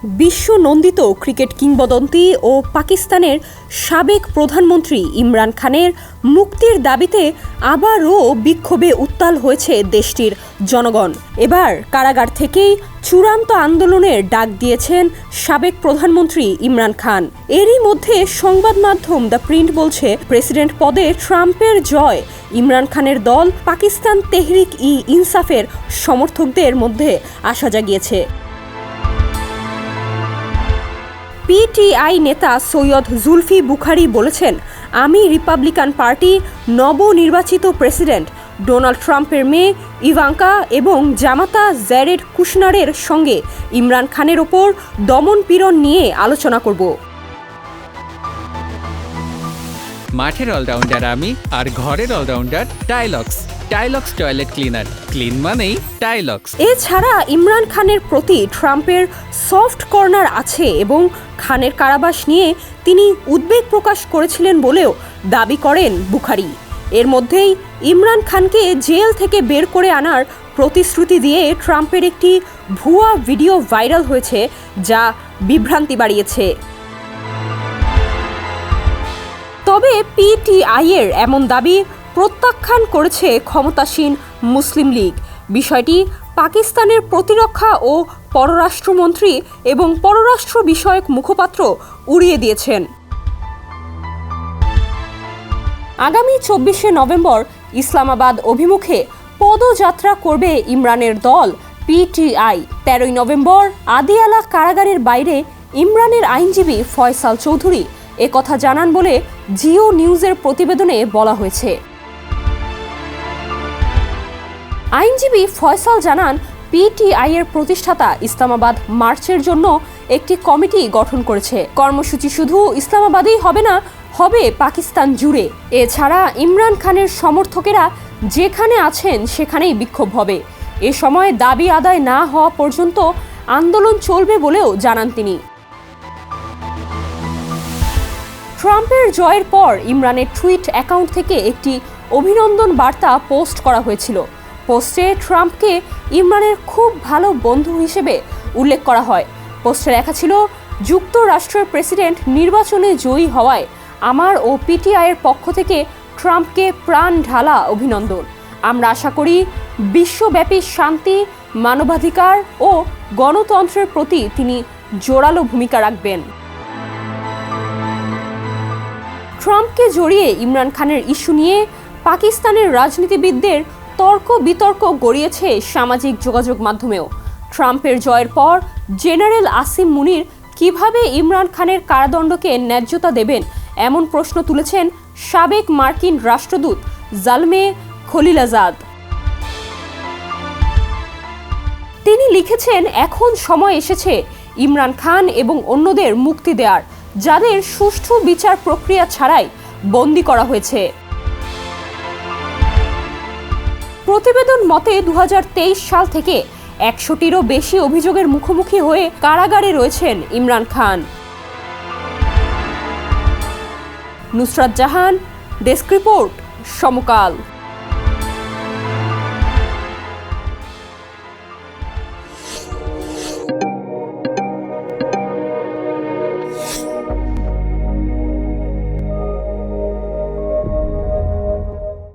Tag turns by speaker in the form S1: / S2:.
S1: বিশ্বনন্দিত cricket কিংবদন্তি ও পাকিস্তানের সাবেক প্রধানমন্ত্রী ইমরান খানের মুক্তির দাবিতে আবারও বিক্ষোভে উত্তাল হয়েছে দেশটির জনগণ। এবার কারাগার থেকেই চূড়ান্ত আন্দোলনের ডাক দিয়েছেন সাবেক প্রধানমন্ত্রী ইমরান খান। এরই মধ্যে সংবাদ মাধ্যম দ্য প্রিন্ট বলছে, প্রেসিডেন্ট পদে ট্রাম্পের জয় ইমরান খানের দল পাকিস্তান তেহরিক-ই-ইনসাফের সমর্থকদের মধ্যে আশা জাগিয়েছে। পিটিআই নেতা সৈয়দ জুলফি বুখারি বলেছেন, আমি রিপাবলিকান পার্টি নবনির্বাচিত প্রেসিডেন্ট ডোনাল্ড ট্রাম্পের মেয়ে ইভাঙ্কা এবং জামাতা জ্যারেড কুশনারের সঙ্গে ইমরান খানের ওপর দমন-পীড়ন নিয়ে আলোচনা করব।
S2: মাঠের অলরাউন্ডার আমি, আর ঘরের allrounder Tylox. Tylox toilet cleaner, clean মানেই টাইলক্স।
S1: এছাড়া ইমরান খানের প্রতি ট্রাম্পের সফট কর্নার আছে এবং খানের কারাবাস নিয়ে তিনি উদ্বেগ প্রকাশ করেছিলেন বলেও দাবি করেন বুখারি। এর মধ্যেই ইমরান খানকে জেল থেকে বের করে আনার প্রতিশ্রুতি দিয়ে ট্রাম্পের একটি ভুয়া ভিডিও ভাইরাল হয়েছে, যা বিভ্রান্তি বাড়িয়েছে। তবে পিটিআইয়ের এমন দাবি প্রত্যাখ্যান করেছে ক্ষমতাসীন মুসলিম লীগ। বিষয়টি পাকিস্তানের প্রতিরক্ষা ও পররাষ্ট্রমন্ত্রী এবং পররাষ্ট্র বিষয়ক মুখপাত্র উড়িয়ে দিয়েছেন। আগামী 24শে নভেম্বর ইসলামাবাদ অভিমুখে পদযাত্রা করবে ইমরানের দল পিটিআই। 13ই নভেম্বর আদিয়ালা কারাগারের বাইরে ইমরানের আইনজীবী ফয়সাল চৌধুরী একথা জানান বলে জিও নিউজের প্রতিবেদনে বলা হয়েছে। আইনজীবী ফয়সাল জানান, পিটিআইয়ের প্রতিষ্ঠাতা ইসলামাবাদ মার্চের জন্য একটি কমিটি গঠন করেছে। কর্মসূচি শুধু ইসলামাবাদেই হবে না, হবে পাকিস্তান জুড়ে। এছাড়া ইমরান খানের সমর্থকেরা যেখানে আছেন সেখানেই বিক্ষোভ হবে। এ সময় দাবি আদায় না হওয়া পর্যন্ত আন্দোলন চলবে বলেও জানান তিনি। ট্রাম্পের জয়ের পর ইমরানের টুইট অ্যাকাউন্ট থেকে একটি অভিনন্দন বার্তা পোস্ট করা হয়েছিল। পোস্টে ট্রাম্পকে ইমরানের খুব ভালো বন্ধু হিসেবে উল্লেখ করা হয়। পোস্টে লেখা ছিল, যুক্তরাষ্ট্রের প্রেসিডেন্ট নির্বাচনে জয়ী হওয়ায় আমার ও পিটিআইয়ের পক্ষ থেকে ট্রাম্পকে প্রাণ ঢালা অভিনন্দন। আমরা আশা করি বিশ্বব্যাপী শান্তি, মানবাধিকার ও গণতন্ত্রের প্রতি তিনি জোরালো ভূমিকা রাখবেন। ট্রাম্পকে জড়িয়ে ইমরান খানের ইস্যু নিয়ে পাকিস্তানের রাজনীতিবিদদের তর্ক বিতর্ক গড়িয়েছে সামাজিক যোগাযোগ মাধ্যমেও। ট্রাম্পের জয়ের পর জেনারেল আসিম মুনির কিভাবে ইমরান খানের কারাদণ্ডকে ন্যায্যতা দেবেন এমন প্রশ্ন তুলেছেন সাবেক মার্কিন রাষ্ট্রদূত জালমে খলিলাজাদ। তিনি লিখেছেন, এখন সময় এসেছে ইমরান খান এবং অন্যদের মুক্তি দেওয়ার, যাদের সুষ্ঠু বিচার প্রক্রিয়া ছাড়াই বন্দী করা হয়েছে। প্রতিবেদন মতে 2023 সাল থেকে 100টিরও বেশি অভিযোগের মুখোমুখি হয়ে কারাগারে রয়েছেন ইমরান খান। নুসরাত জাহান, ডেস্ক রিপোর্ট, সমকাল।